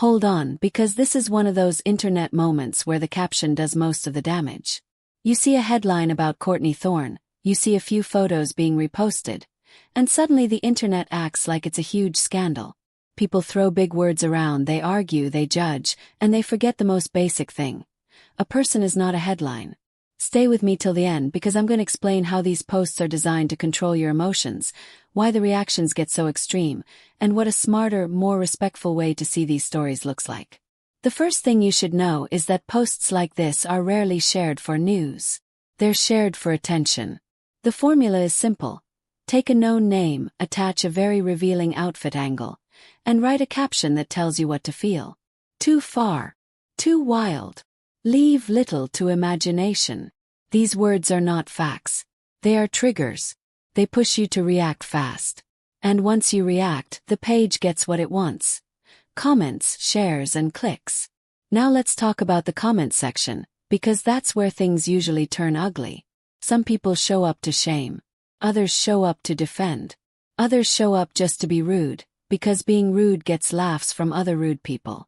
Hold on, because this is one of those internet moments where the caption does most of the damage. You see a headline about Courtney Thorne, you see a few photos being reposted, and suddenly the internet acts like it's a huge scandal. People throw big words around, they argue, they judge, and they forget the most basic thing. A person is not a headline. Stay with me till the end because I'm going to explain how these posts are designed to control your emotions, why the reactions get so extreme, and what a smarter, more respectful way to see these stories looks like. The first thing you should know is that posts like this are rarely shared for news. They're shared for attention. The formula is simple. Take a known name, attach a very revealing outfit angle, and write a caption that tells you what to feel. Too far. Too wild. Leave little to imagination. These words are not facts. They are triggers. They push you to react fast. And once you react, the page gets what it wants. Comments, shares, and clicks. Now let's talk about the comment section, because that's where things usually turn ugly. Some people show up to shame. Others show up to defend. Others show up just to be rude, because being rude gets laughs from other rude people.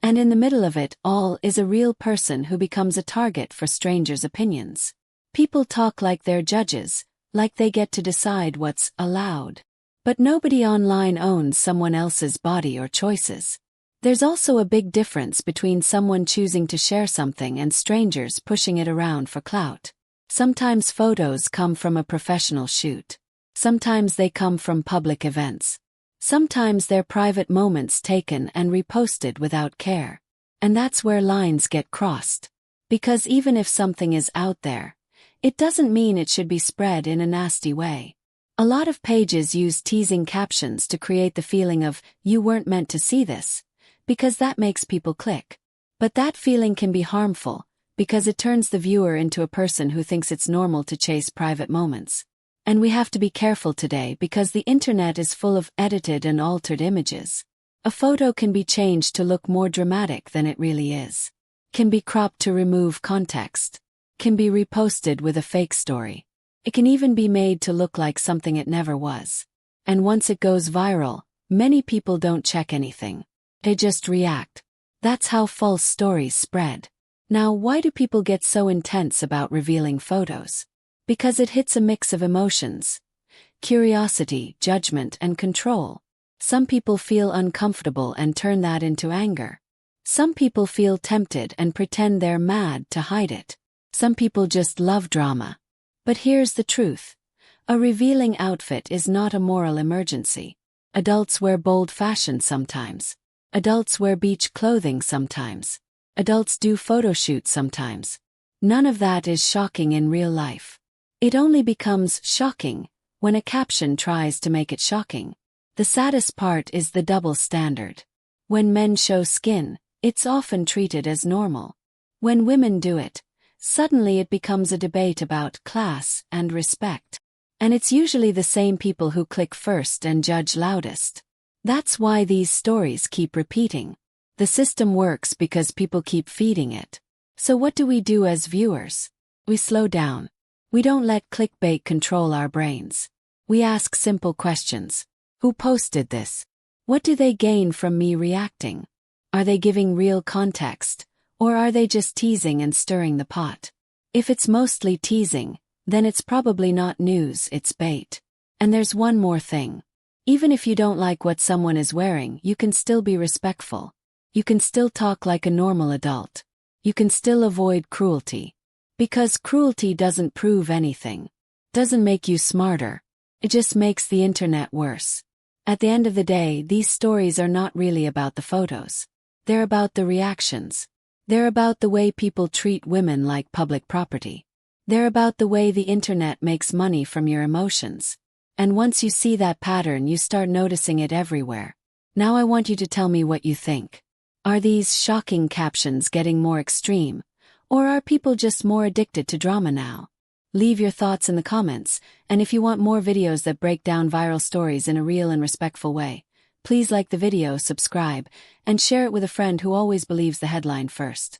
And in the middle of it all is a real person who becomes a target for strangers' opinions. People talk like they're judges, like they get to decide what's allowed. But nobody online owns someone else's body or choices. There's also a big difference between someone choosing to share something and strangers pushing it around for clout. Sometimes photos come from a professional shoot. Sometimes they come from public events. Sometimes they're private moments taken and reposted without care. And that's where lines get crossed. Because even if something is out there, it doesn't mean it should be spread in a nasty way. A lot of pages use teasing captions to create the feeling of, you weren't meant to see this, because that makes people click. But that feeling can be harmful, because it turns the viewer into a person who thinks it's normal to chase private moments. And we have to be careful today because the internet is full of edited and altered images. A photo can be changed to look more dramatic than it really is. Can be cropped to remove context. Can be reposted with a fake story. It can even be made to look like something it never was. And once it goes viral, many people don't check anything. They just react. That's how false stories spread. Now, why do people get so intense about revealing photos? Because it hits a mix of emotions. Curiosity, judgment, and control. Some people feel uncomfortable and turn that into anger. Some people feel tempted and pretend they're mad to hide it. Some people just love drama. But here's the truth. A revealing outfit is not a moral emergency. Adults wear bold fashion sometimes. Adults wear beach clothing sometimes. Adults do photoshoots sometimes. None of that is shocking in real life. It only becomes shocking when a caption tries to make it shocking. The saddest part is the double standard. When men show skin, it's often treated as normal. When women do it, suddenly it becomes a debate about class and respect. And it's usually the same people who click first and judge loudest. That's why these stories keep repeating. The system works because people keep feeding it. So what do we do as viewers? We slow down. We don't let clickbait control our brains. We ask simple questions. Who posted this? What do they gain from me reacting? Are they giving real context, or are they just teasing and stirring the pot? If it's mostly teasing, then it's probably not news, it's bait. And there's one more thing. Even if you don't like what someone is wearing, you can still be respectful. You can still talk like a normal adult. You can still avoid cruelty. Because cruelty doesn't prove anything. Doesn't make you smarter. It just makes the internet worse. At the end of the day, these stories are not really about the photos. They're about the reactions. They're about the way people treat women like public property. They're about the way the internet makes money from your emotions. And once you see that pattern, you start noticing it everywhere. Now I want you to tell me what you think. Are these shocking captions getting more extreme? Or are people just more addicted to drama now? Leave your thoughts in the comments, and if you want more videos that break down viral stories in a real and respectful way, please like the video, subscribe, and share it with a friend who always believes the headline first.